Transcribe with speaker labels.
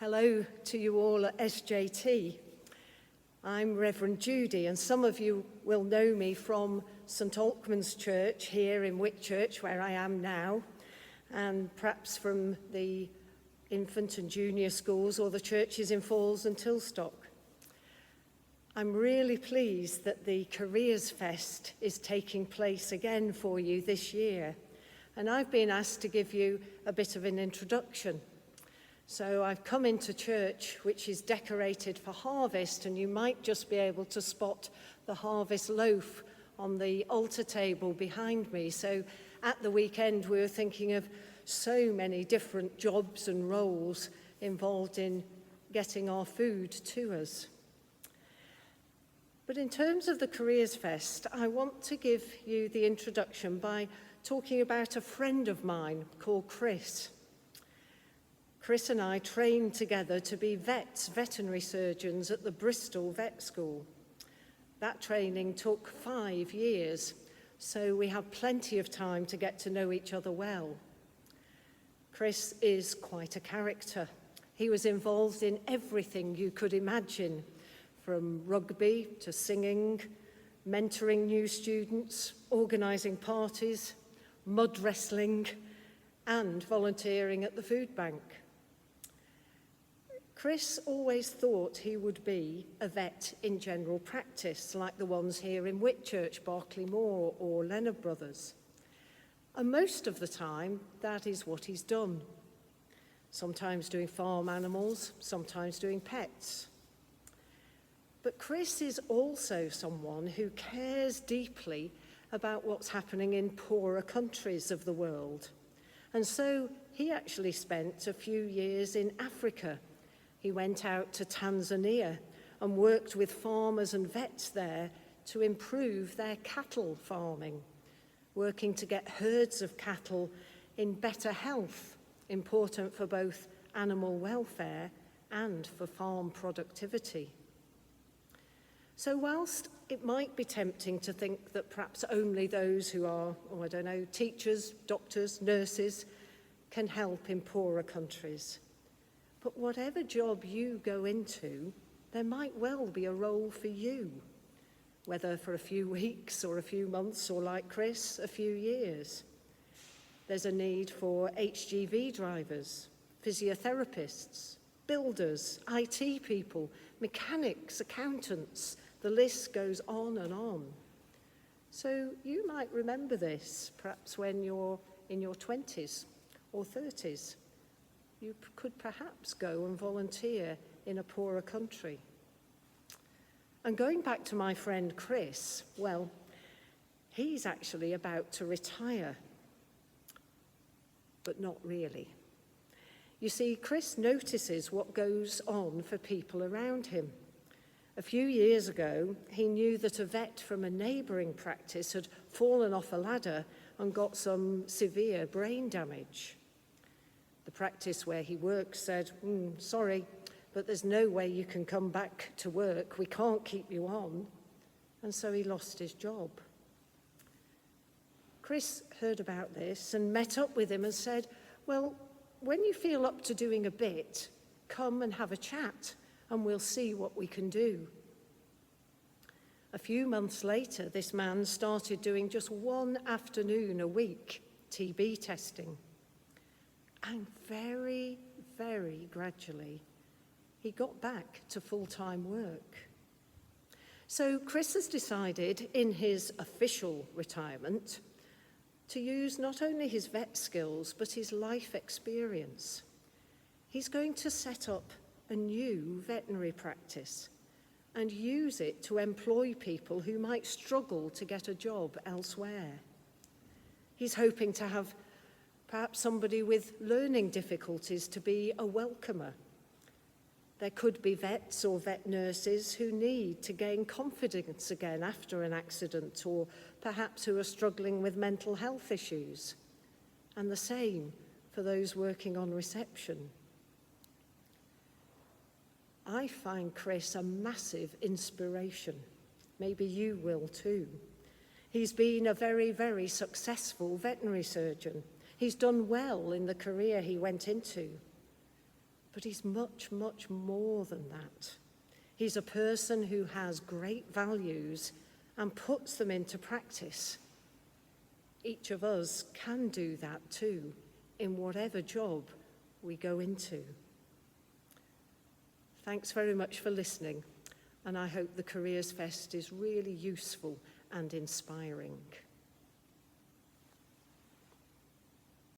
Speaker 1: Hello to you all at SJT. I'm Reverend Judy, and some of you will know me from St Alkmund's Church here in Whitchurch, where I am now, and perhaps from the infant and junior schools or the churches in Falls and Tilstock. I'm really pleased that the Careers Fest is taking place again for you this year, and I've been asked to give you a bit of an introduction. So I've come into church, which is decorated for harvest, and you might just be able to spot the harvest loaf on the altar table behind me. So at the weekend, we were thinking of so many different jobs and roles involved in getting our food to us. But in terms of the Careers Fest, I want to give you the introduction by talking about a friend of mine called Chris. Chris and I trained together to be veterinary surgeons at the Bristol Vet School. That training took 5 years, so we have plenty of time to get to know each other well. Chris is quite a character. He was involved in everything you could imagine, from rugby to singing, mentoring new students, organising parties, mud wrestling, and volunteering at the food bank. Chris always thought he would be a vet in general practice, like the ones here in Whitchurch, Berkeley Moor or Leonard Brothers. And most of the time, that is what he's done. Sometimes doing farm animals, sometimes doing pets. But Chris is also someone who cares deeply about what's happening in poorer countries of the world. And so he actually spent a few years in Africa. He went out to Tanzania and worked with farmers and vets there to improve their cattle farming, working to get herds of cattle in better health, important for both animal welfare and for farm productivity. So whilst it might be tempting to think that perhaps only those who are, teachers, doctors, nurses, can help in poorer countries, but whatever job you go into, there might well be a role for you, whether for a few weeks or a few months, or like Chris, a few years. There's a need for HGV drivers, physiotherapists, builders, IT people, mechanics, accountants. The list goes on and on. So you might remember this, perhaps when you're in your 20s or 30s. You could perhaps go and volunteer in a poorer country. And going back to my friend Chris, well, he's actually about to retire, but not really. You see, Chris notices what goes on for people around him. A few years ago, he knew that a vet from a neighbouring practice had fallen off a ladder and got some severe brain damage. The practice where he works said, sorry, but there's no way you can come back to work. We can't keep you on. And so he lost his job. Chris heard about this and met up with him and said, well, when you feel up to doing a bit, come and have a chat and we'll see what we can do. A few months later, this man started doing just one afternoon a week, TB testing. And very, very gradually, he got back to full-time work. So Chris has decided in his official retirement to use not only his vet skills, but his life experience. He's going to set up a new veterinary practice and use it to employ people who might struggle to get a job elsewhere. He's hoping to have perhaps somebody with learning difficulties to be a welcomer. There could be vets or vet nurses who need to gain confidence again after an accident, or perhaps who are struggling with mental health issues. And the same for those working on reception. I find Chris a massive inspiration. Maybe you will too. He's been a very, very successful veterinary surgeon. He's done well in the career he went into. but he's much, much more than that. He's a person who has great values and puts them into practice. Each of us can do that too, in whatever job we go into. Thanks very much for listening, and I hope the Careers Fest is really useful and inspiring.